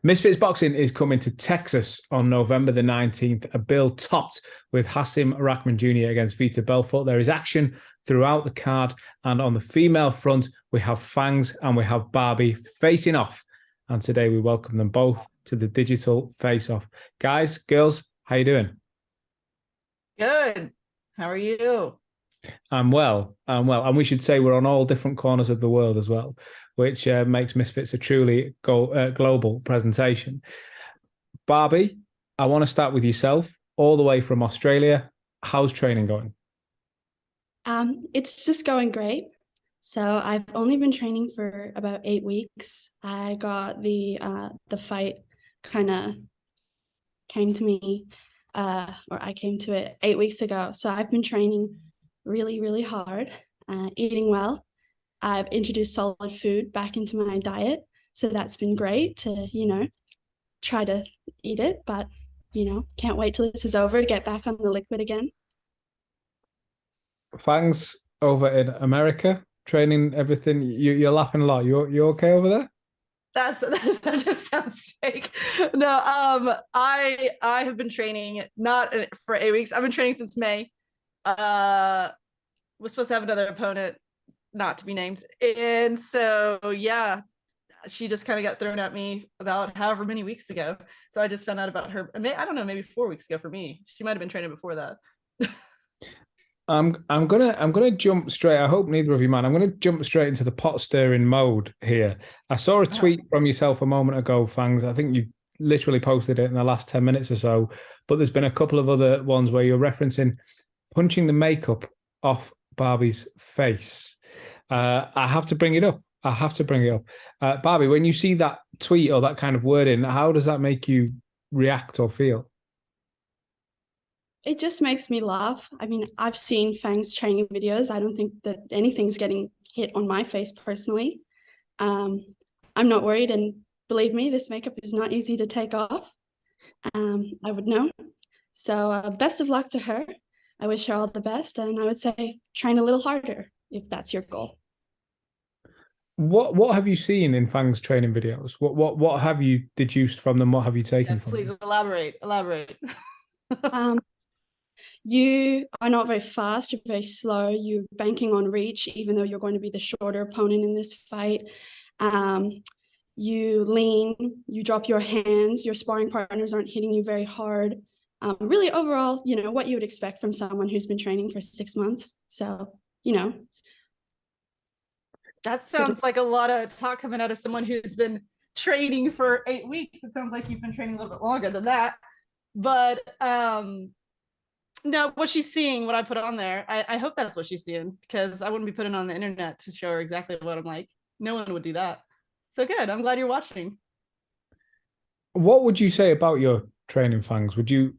Misfits Boxing is coming to Texas on November the 19th, a bill topped with Hassim Rahman Jr. against Vita Belfort. There is action throughout the card, and on the female front, we have Fangs and we have Barbie facing off. And today we welcome them both to the digital face-off. Guys, girls, how you doing? Good. How are you? I'm well. I'm well. And we should say we're on all different corners of the world as well, which makes Misfits a truly global presentation. Barbie, I want to start with yourself, all the way from Australia. How's training going? It's just going great. So I've only been training for about 8 weeks. I got the fight kind of came to me, or I came to it 8 weeks ago. So I've been training really, really hard, eating well. I've introduced solid food back into my diet. So that's been great to, try to eat it, but, can't wait till this is over to get back on the liquid again. Fangs over in America, training everything. You're laughing a lot. You okay over there? That just sounds fake. No, I have been training not for 8 weeks. I've been training since May. Was supposed to have another opponent, not to be named, and so yeah, she just kind of got thrown at me about however many weeks ago. So I just found out about her. I don't know, maybe 4 weeks ago for me. She might have been training before that. I'm gonna jump straight. I hope neither of you mind. I'm gonna jump straight into the pot stirring mode here. I saw a tweet from yourself a moment ago, Fangs. I think you literally posted it in the last 10 minutes or so. But there's been a couple of other ones where you're referencing punching the makeup off Barbie's face. I have to bring it up. Barbie, when you see that tweet or that kind of wording, how does that make you react or feel? It just makes me laugh. I mean, I've seen Fangs training videos. I don't think that anything's getting hit on my face personally. Um, I'm not worried, and believe me, this makeup is not easy to take off. I would know. So best of luck to her. I wish her all the best, and I would say train a little harder if that's your goal. What have you seen in Fang's training videos? What have you deduced from them? What have you taken Yes, from please them? elaborate. Um, you are not very fast, you're very slow. You're banking on reach, even though you're going to be the shorter opponent in this fight. You lean, you drop your hands, your sparring partners aren't hitting you very hard. Really, overall, what you would expect from someone who's been training for 6 months. So, That sounds like a lot of talk coming out of someone who's been training for 8 weeks. It sounds like you've been training a little bit longer than that. But no, what she's seeing, what I put on there, I hope that's what she's seeing, because I wouldn't be putting on the internet to show her exactly what I'm like. No one would do that. So good. I'm glad you're watching. What would you say about your training, Fangs? Would you,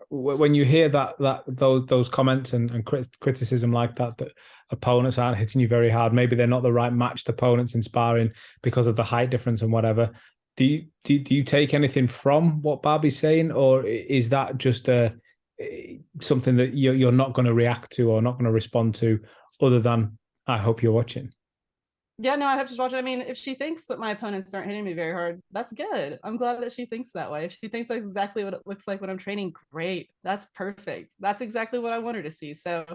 when you hear those comments and criticism like that opponents aren't hitting you very hard, maybe they're not the right matched opponents in sparring because of the height difference and whatever. Do you take anything from what Barbie's saying, or is that just something that you're not going to react to or not going to respond to, other than I hope you're watching? Yeah, no, I have to watch it. I mean, if she thinks that my opponents aren't hitting me very hard, that's good. I'm glad that she thinks that way. If she thinks that's exactly what it looks like when I'm training, great. That's perfect. That's exactly what I want her to see. So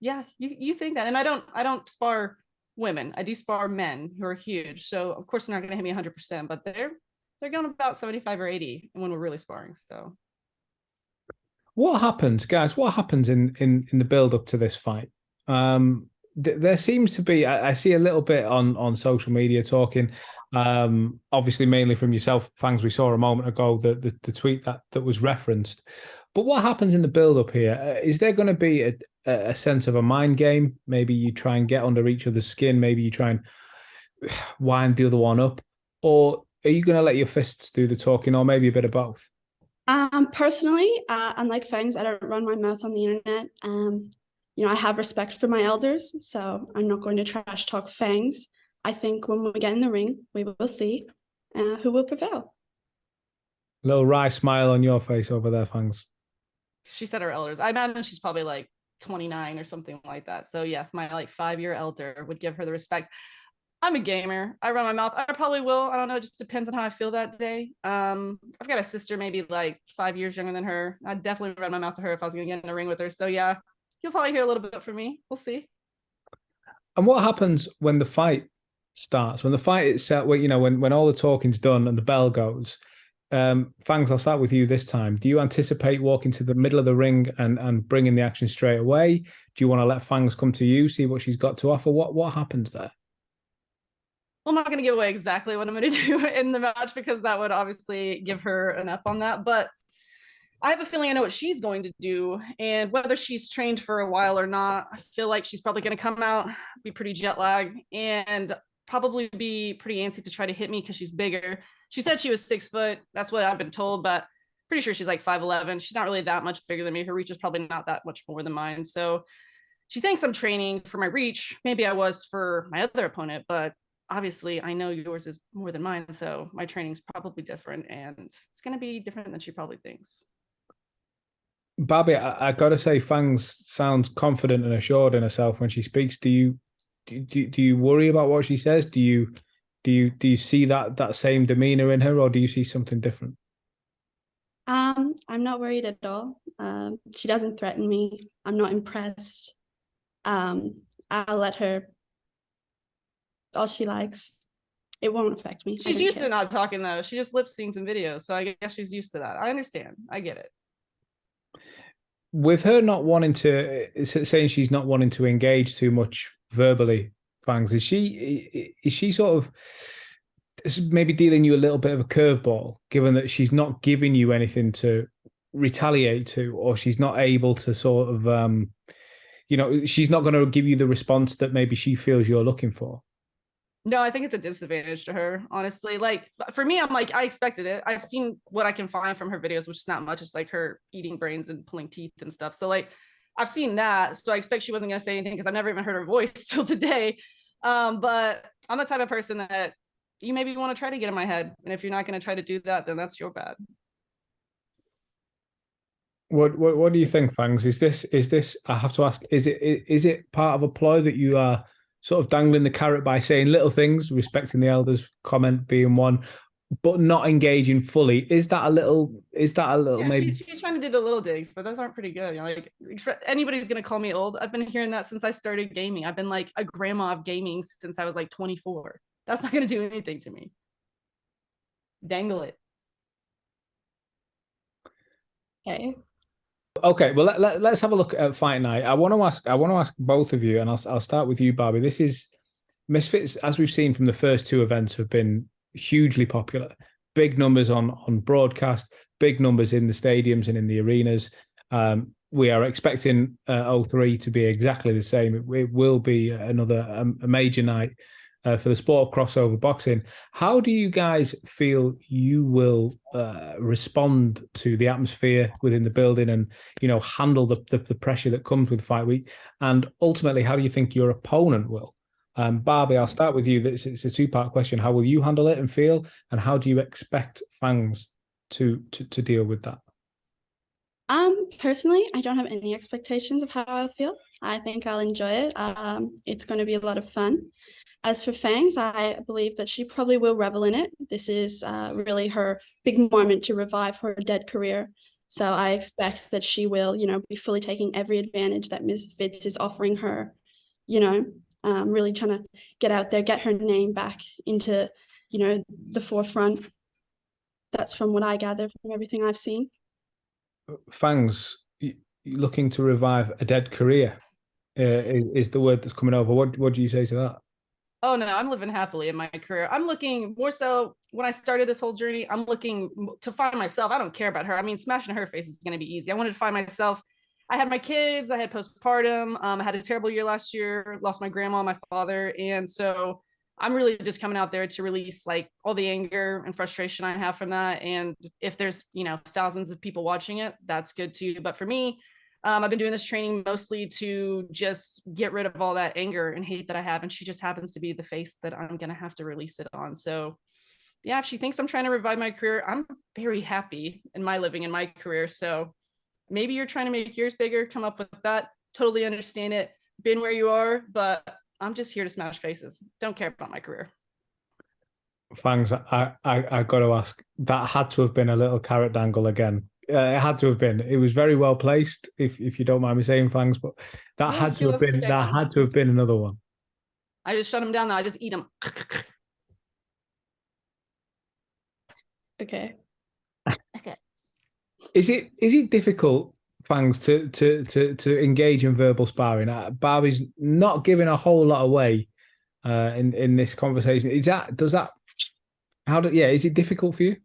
yeah, you think that. And I don't spar women. I do spar men who are huge. So of course they're not gonna hit me 100%, but they're going about 75 or 80 when we're really sparring. So What happens, guys? What happens in the build up to this fight? There seems to be, I see a little bit on social media talking, obviously mainly from yourself, Fangs. We saw a moment ago the tweet that was referenced. But what happens in the build up here? Is there going to be a sense of a mind game? Maybe you try and get under each other's skin. Maybe you try and wind the other one up, or are you going to let your fists do the talking, or maybe a bit of both? Personally, unlike Fangs, I don't run my mouth on the internet. I have respect for my elders, so I'm not going to trash talk Fangs. I think when we get in the ring, we will see who will prevail. Little wry smile on your face over there, Fangs. she said her elders. I imagine she's probably like 29 or something like that. So yes, my like 5-year elder would give her the respect. I'm a gamer. I run my mouth. I probably will. I don't know. It just depends on how I feel that day. I've got a sister maybe like 5 years younger than her. I'd definitely run my mouth to her if I was gonna get in a ring with her. So yeah, you'll probably hear a little bit from me. We'll see. And what happens when the fight starts? When the fight itself, when, when all the talking's done and the bell goes, Fangs, I'll start with you this time. Do you anticipate walking to the middle of the ring and bringing the action straight away? Do you want to let Fangs come to you, see what she's got to offer? What happens there? Well, I'm not going to give away exactly what I'm going to do in the match because that would obviously give her an up on that. But I have a feeling I know what she's going to do. And whether she's trained for a while or not, I feel like she's probably going to come out, be pretty jet lagged, and probably be pretty antsy to try to hit me because she's bigger. She said she was 6 foot. That's what I've been told, but pretty sure she's like 5'11". She's not really that much bigger than me. Her reach is probably not that much more than mine. So she thinks I'm training for my reach. Maybe I was for my other opponent, but obviously I know yours is more than mine. So my training's probably different and it's going to be different than she probably thinks. Bobby, I gotta say, Fangs sounds confident and assured in herself when she speaks. Do you worry about what she says? Do you see that same demeanor in her, or do you see something different? I'm not worried at all. She doesn't threaten me. I'm not impressed. I'll let her all she likes. It won't affect me. She's used to not talking though. She just lip syncs in videos, so I guess she's used to that. I understand. I get it. With her not wanting to, saying she's not wanting to engage too much verbally, Fangs, is she sort of maybe dealing you a little bit of a curveball, given that she's not giving you anything to retaliate to, or she's not able to sort of, she's not going to give you the response that maybe she feels you're looking for? No, I think it's a disadvantage to her, honestly. Like for me, I'm like, I expected it. I've seen what I can find from her videos, which is not much. It's like her eating brains and pulling teeth and stuff. So like I've seen that. So I expect she wasn't gonna say anything because I've never even heard her voice till today. But I'm the type of person that you maybe want to try to get in my head. And if you're not gonna try to do that, then that's your bad. What do you think, Fangs? Is this? I have to ask. Is it part of a ploy that you are sort of dangling the carrot by saying little things, respecting the elders' comment being one, but not engaging fully? Is that a little? Is that a little? Yeah, maybe she's trying to do the little digs, but those aren't pretty good. You know, like anybody's gonna call me old. I've been hearing that since I started gaming. I've been like a grandma of gaming since I was like 24. That's not gonna do anything to me. Dangle it. Okay. Okay, well let's have a look at fight night. I want to ask both of you, and I'll start with you, Barbie. This is Misfits, as we've seen from the first two events, have been hugely popular. Big numbers on broadcast, big numbers in the stadiums and in the arenas. We are expecting O3 to be exactly the same. It will be another a major night for the sport of crossover boxing. How do you guys feel you will respond to the atmosphere within the building and handle the pressure that comes with fight week? And ultimately, how do you think your opponent will? Barbie, I'll start with you. It's a two-part question. How will you handle it and feel? And how do you expect Fangs to deal with that? Personally, I don't have any expectations of how I'll feel. I think I'll enjoy it. It's going to be a lot of fun. As for Fangs, I believe that she probably will revel in it. This is really her big moment to revive her dead career. So I expect that she will, be fully taking every advantage that Misfits is offering her, really trying to get out there, get her name back into, the forefront. That's from what I gather from everything I've seen. Fangs, looking to revive a dead career is the word that's coming over. What do you say to that? Oh no, I'm living happily in my career. I'm looking more so when I started this whole journey, I'm looking to find myself. I don't care about her. I mean, smashing her face is going to be easy. I wanted to find myself. I had my kids, I had postpartum. I had a terrible year last year, lost my grandma, my father. And so I'm really just coming out there to release like all the anger and frustration I have from that. And if there's, thousands of people watching it, that's good too. But for me, I've been doing this training mostly to just get rid of all that anger and hate that I have. And she just happens to be the face that I'm going to have to release it on. So, yeah, if she thinks I'm trying to revive my career, I'm very happy in my living in my career. So, maybe you're trying to make yours bigger, come up with that. Totally understand it. Been where you are, but I'm just here to smash faces. Don't care about my career. Fangs, I got to ask, that had to have been a little carrot dangle again. It had to have been. It was very well placed, if you don't mind me saying, Fangs, but that No, had to have that's been a that one. had to have been another one. I just shut them down. Now I just eat them. Okay. Okay. Is it difficult, Fangs, to engage in verbal sparring? Barbie's not giving a whole lot away in this conversation. Does that is it difficult for you?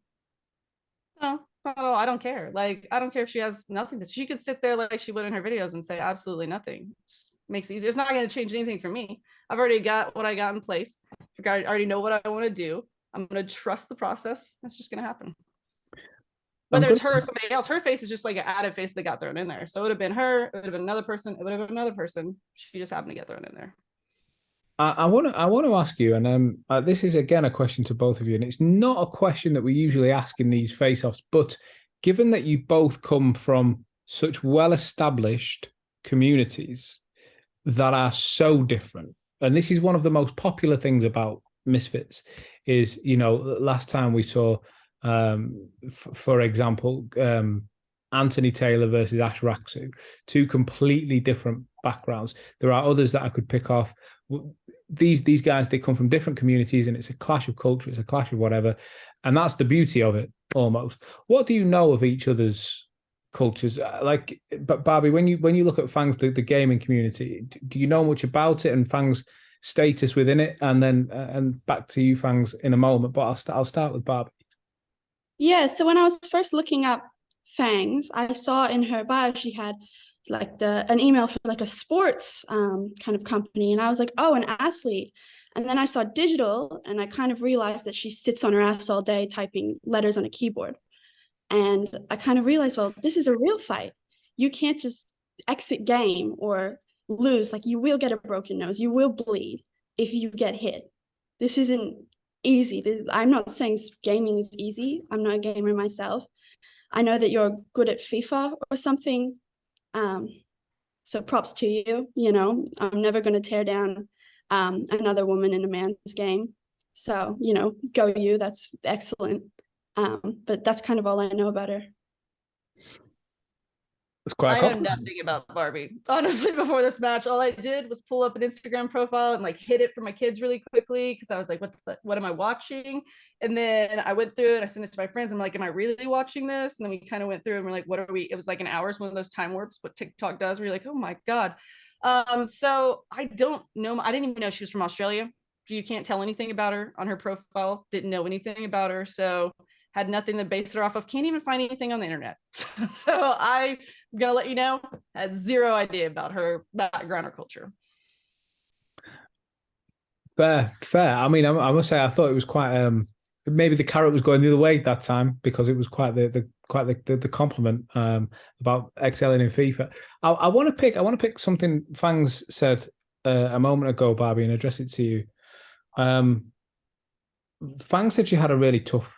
No, not at all. I don't care. Like, I don't care if she has nothing. She could sit there like she would in her videos and say absolutely nothing. It just makes it easier. It's not going to change anything for me. I've already got what I got in place. I already know what I want to do. I'm going to trust the process. That's just going to happen. I'm Whether good. it's her or somebody else, her face is just like an added face that got thrown in there. So it would have been her, it would have been another person, it would have been another person. She just happened to get thrown in there. I want to ask you, and this is again a question to both of you, and it's not a question that we usually ask in these face-offs, but given that you both come from such well-established communities that are so different, and this is one of the most popular things about Misfits, is last time we saw, for example, Anthony Taylor versus Ash Raksu, two completely different backgrounds. There are others that I could pick off. These guys, they come from different communities, and it's a clash of culture, it's a clash of whatever, and that's the beauty of it. Almost, what do you know of each other's cultures? But Barbie, when you look at Fangs, the gaming community, do you know much about it and Fangs' status within it? And then and back to you, Fangs, in a moment, but I'll start with Barbie. Yeah, so when I was first looking up Fangs, I saw in her bio she had like an email for like a sports kind of company, and I was like, oh, an athlete. And then I saw digital, and I kind of realized that she sits on her ass all day typing letters on a keyboard. And I kind of realized, well, this is a real fight. You can't just exit game or lose. Like, you will get a broken nose, you will bleed if you get hit. This isn't easy. I'm not saying gaming is easy. I'm not a gamer myself. I know that you're good at FIFA or something. So props to you. I'm never going to tear down another woman in a man's game. So, go you. That's excellent. But that's kind of all I know about her. It's quite a I know compliment. nothing about Barbie. Honestly, before this match, all I did was pull up an Instagram profile and like hit it for my kids really quickly because I was like, what am I watching? And then I went through it, I sent it to my friends. I'm like, am I really watching this? And then we kind of went through and we're like, what are we? It was like an hour, one of those time warps, what TikTok does, where you're like, oh my God. So I don't know. I didn't even know she was from Australia. You can't tell anything about her on her profile. Didn't know anything about her. So had nothing to base it off of. Can't even find anything on the internet. So I'm gonna let you know, had zero idea about her background or culture. Fair. I mean, I must say, I thought it was quite. Maybe the carrot was going the other way that time because it was quite the compliment about excelling in FIFA. I want to pick something Fangs said a moment ago, Barbie, and address it to you. Fangs said you had a really tough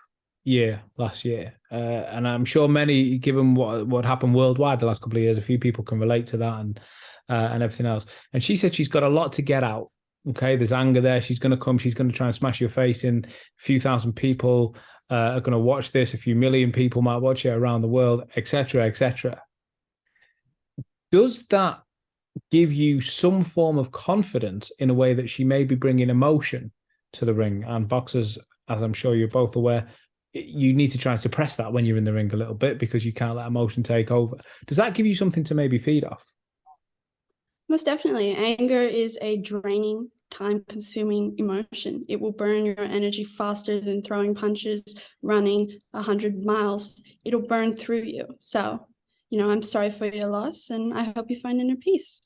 year last year, and I'm sure many, given what happened worldwide the last couple of years, a few people can relate to that and everything else. And she said she's got a lot to get out. Okay, there's anger there. She's going to come. She's going to try and smash your face in. A few thousand people are going to watch this. A few million people might watch it around the world, etc., etc. Does that give you some form of confidence in a way that she may be bringing emotion to the ring? And boxers, as I'm sure you're both aware, you need to try and suppress that when you're in the ring a little bit because you can't let emotion take over. Does that give you something to maybe feed off? Most definitely. Anger is a draining, time-consuming emotion. It will burn your energy faster than throwing punches, running 100 miles. It'll burn through you. So, I'm sorry for your loss, and I hope you find inner peace.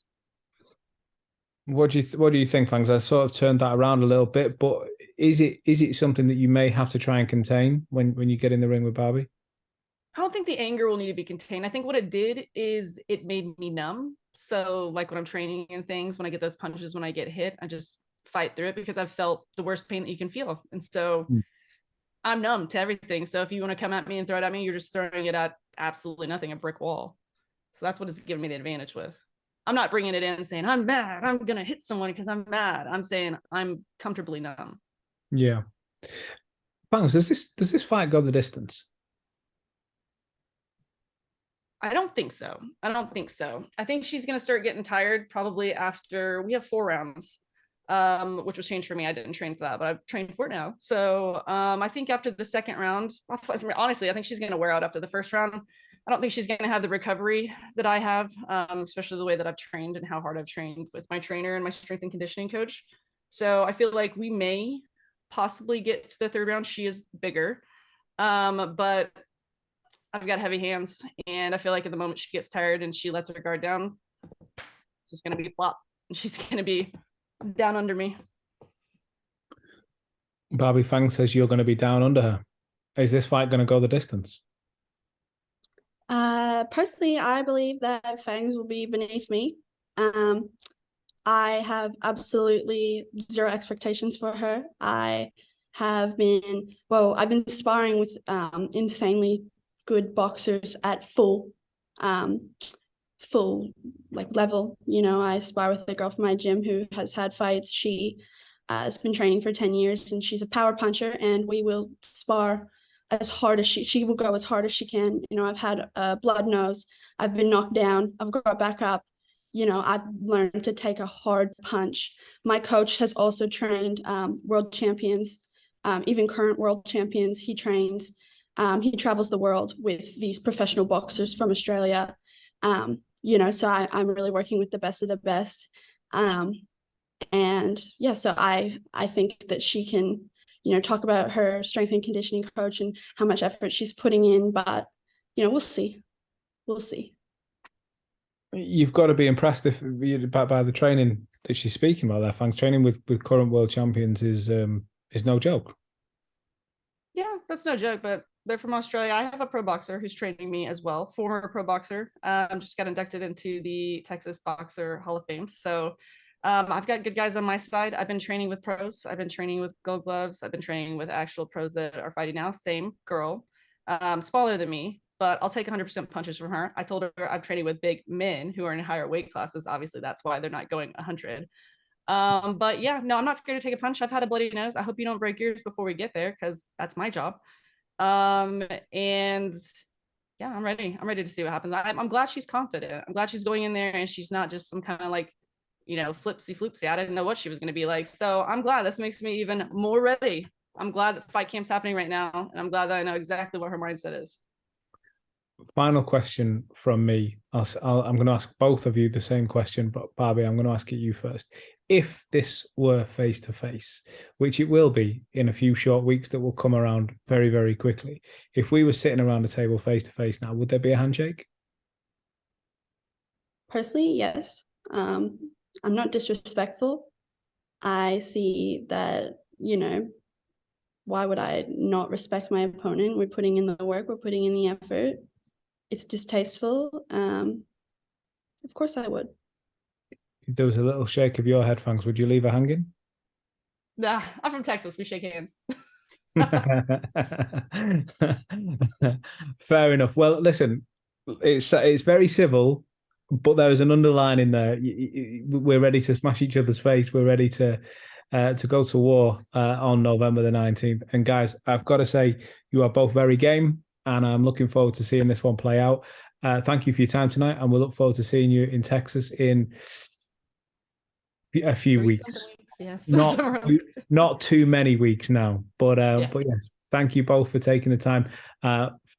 What do you think, Fangs? I sort of turned that around a little bit, but is it something that you may have to try and contain when you get in the ring with Barbie? I don't think the anger will need to be contained. I think what it did is it made me numb. So like when I'm training and things, when I get those punches, when I get hit, I just fight through it because I've felt the worst pain that you can feel. And so I'm numb to everything. So if you want to come at me and throw it at me, you're just throwing it at absolutely nothing, a brick wall. So that's what it's given me the advantage with. I'm not bringing it in saying I'm mad, I'm gonna hit someone because I'm mad. I'm saying I'm comfortably numb. Yeah. Fangs, does this fight go the distance? I don't think so. I don't think so. I think she's going to start getting tired probably after we have 4 rounds, which was changed for me. I didn't train for that, but I've trained for it now. So I think after the second round, honestly, I think she's going to wear out after the first round. I don't think she's going to have the recovery that I have, especially the way that I've trained and how hard I've trained with my trainer and my strength and conditioning coach. So I feel like we may possibly get to the third round. She is bigger, but I've got heavy hands, and I feel like at the moment she gets tired and she lets her guard down, it's just going to be flop. She's going to be down under me. Barbie, Fangs says you're going to be down under her. Is this fight going to go the distance? Personally, I believe that Fangs will be beneath me. I have absolutely zero expectations for her. I've been sparring with insanely good boxers at full like level. You know, I spar with a girl from my gym who has had fights. She has been training for 10 years, and she's a power puncher, and we will spar as hard as she will go as hard as she can. You know, I've had a blood nose, I've been knocked down, I've got back up. You know, I've learned to take a hard punch. My coach has also trained world champions, even current world champions. He trains, he travels the world with these professional boxers from Australia. You know, so I'm really working with the best of the best. And yeah, so I think that she can, you know, talk about her strength and conditioning coach and how much effort she's putting in, but you know, we'll see. You've got to be impressed by the training that she's speaking about there. Fangs, training with current world champions is no joke. Yeah, that's no joke, but they're from Australia. I have a pro boxer who's training me as well, former pro boxer. Just got inducted into the Texas Boxer Hall of Fame. So I've got good guys on my side. I've been training with pros. I've been training with Gold Gloves. I've been training with actual pros that are fighting now. Same girl, smaller than me, but I'll take 100% punches from her. I told her I'm training with big men who are in higher weight classes. Obviously, that's why they're not going 100. But yeah, no, I'm not scared to take a punch. I've had a bloody nose. I hope you don't break yours before we get there, because that's my job. And yeah, I'm ready to see what happens. I'm glad she's confident. I'm glad she's going in there and she's not just some kind of like, you know, flipsy floopsy. I didn't know what she was going to be like. So I'm glad. This makes me even more ready. I'm glad that the fight camp's happening right now, and I'm glad that I know exactly what her mindset is. Final question from me. I'm going to ask both of you the same question, but Barbie, I'm going to ask it you first. If this were face to face, which it will be in a few short weeks that will come around very, very quickly, if we were sitting around a table face to face now, would there be a handshake? Personally, yes. I'm not disrespectful. I see that, you know, why would I not respect my opponent? We're putting in the work, we're putting in the effort. It's distasteful. Of course I would. If there was a little shake of your head, Fangs, would you leave her hanging? Nah, I'm from Texas. We shake hands. Fair enough. Well, listen, it's very civil, but there is an underline in there. We're ready to smash each other's face. We're ready to go to war on November the 19th. And guys, I've got to say, you are both very game, and I'm looking forward to seeing this one play out. Thank you for your time tonight, and we'll look forward to seeing you in Texas in a few weeks. Yes. Not too many weeks now, but yes, thank you both for taking the time.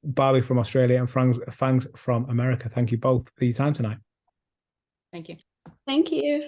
Barbie from Australia and Fangs from America. Thank you both for your time tonight. Thank you. Thank you.